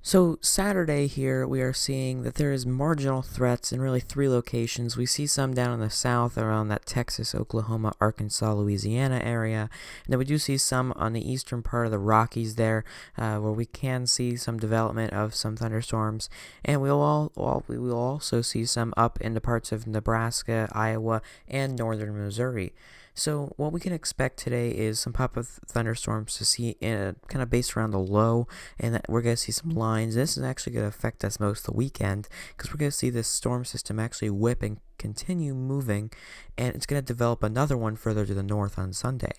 So Saturday here, we are seeing that there is marginal threats in really three locations. We see some down in the south around that Texas, Oklahoma, Arkansas, Louisiana area. And then we do see some on the eastern part of the Rockies there, where we can see some development of some thunderstorms. And we will also see some up into parts of Nebraska, Iowa, and northern Missouri. So what we can expect today is some pop-up thunderstorms to see kind of based around the low, and that we're going to see some lines. This is actually going to affect us most of the weekend because we're going to see this storm system actually whip and continue moving, and it's going to develop another one further to the north on Sunday.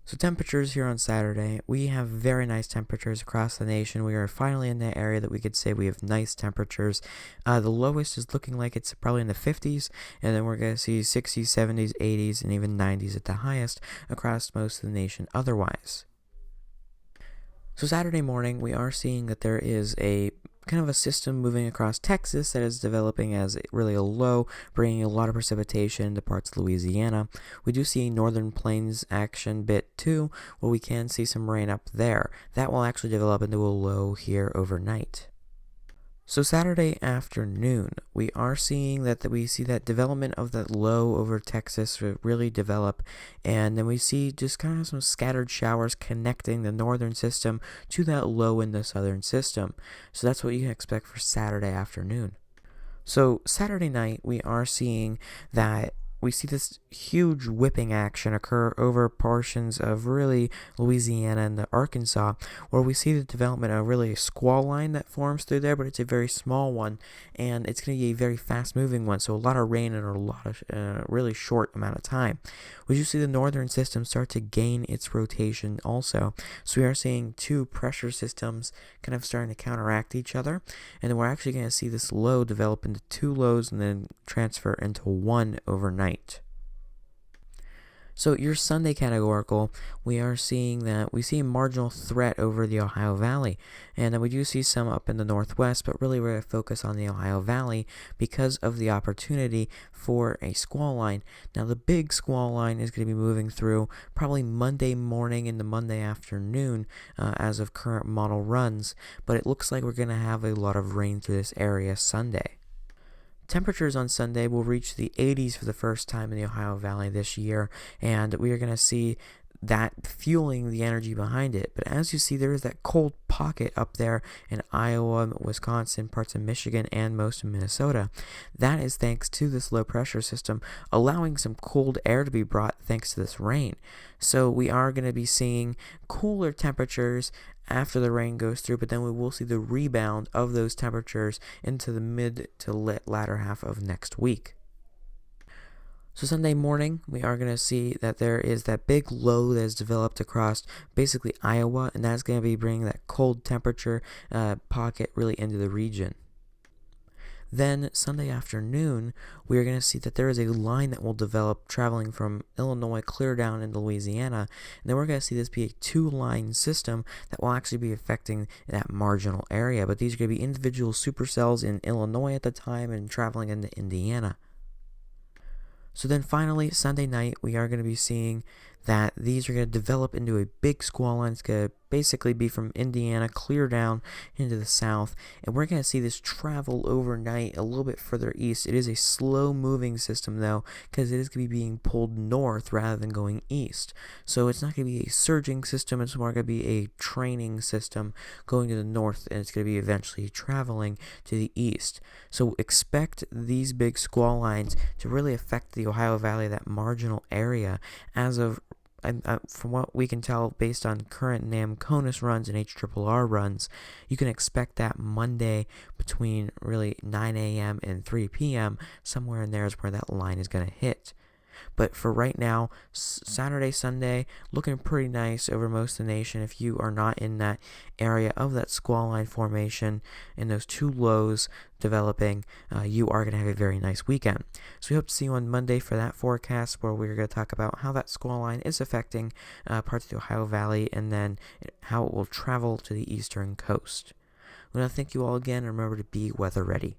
So temperatures here on Saturday, we have very nice temperatures across the nation. We are finally in that area that we could say we have nice temperatures. The lowest is looking like it's probably in the 50s, and then we're going to see 60s, 70s, 80s, and even 90s at the highest across most of the nation otherwise. So Saturday morning, we are seeing that there is a kind of a system moving across Texas that is developing as really a low, bringing a lot of precipitation into parts of Louisiana. We do see northern plains action bit too, where we can see some rain up there. That will actually develop into a low here overnight. So Saturday afternoon, we are seeing that we see that development of that low over Texas really develop, and then we see just kind of some scattered showers connecting the northern system to that low in the southern system. So that's what you can expect for Saturday afternoon. So Saturday night, we are seeing that we see this huge whipping action occur over portions of really Louisiana and the Arkansas, where we see the development of really a squall line that forms through there, but it's a very small one, and it's going to be a very fast-moving one, so a lot of rain in a lot of really short amount of time. We do see the northern system start to gain its rotation also, so we are seeing two pressure systems kind of starting to counteract each other, and then we're actually going to see this low develop into two lows and then transfer into one overnight. So your Sunday categorical, we are seeing that we see a marginal threat over the Ohio Valley, and then we do see some up in the northwest, but really we're going to focus on the Ohio Valley because of the opportunity for a squall line. Now the big squall line is going to be moving through probably Monday morning into Monday afternoon as of current model runs, but it looks like we're going to have a lot of rain through this area Sunday. Temperatures on Sunday will reach the 80s for the first time in the Ohio Valley this year, and we are going to see that fueling the energy behind it. But as you see, there is that cold pocket up there in Iowa, Wisconsin, parts of Michigan, and most of Minnesota. That is thanks to this low pressure system allowing some cold air to be brought thanks to this rain. So we are going to be seeing cooler temperatures after the rain goes through, but then we will see the rebound of those temperatures into the mid to latter half of next week. So Sunday morning, we are going to see that there is that big low that has developed across basically Iowa, and that's going to be bringing that cold temperature pocket really into the region. Then Sunday afternoon, we are going to see that there is a line that will develop traveling from Illinois clear down into Louisiana, and then we're going to see this be a two-line system that will actually be affecting that marginal area, but these are going to be individual supercells in Illinois at the time and traveling into Indiana. So then finally, Sunday night, we are going to be seeing that these are going to develop into a big squall line. It's going to basically be from Indiana clear down into the south, and we're going to see this travel overnight a little bit further east. It is a slow moving system though, because it is going to be being pulled north rather than going east. So it's not going to be a surging system, it's more going to be a training system going to the north, and it's going to be eventually traveling to the east. So expect these big squall lines to really affect the Ohio Valley, that marginal area, as of from what we can tell based on current NAM CONUS runs and HRRR runs. You can expect that Monday between really 9 a.m. and 3 p.m. somewhere in there is where that line is going to hit. But for right now, Saturday, Sunday, looking pretty nice over most of the nation. If you are not in that area of that squall line formation and those two lows developing, you are going to have a very nice weekend. So we hope to see you on Monday for that forecast, where we're going to talk about how that squall line is affecting parts of the Ohio Valley and then how it will travel to the eastern coast. I want to thank you all again, and remember to be weather ready.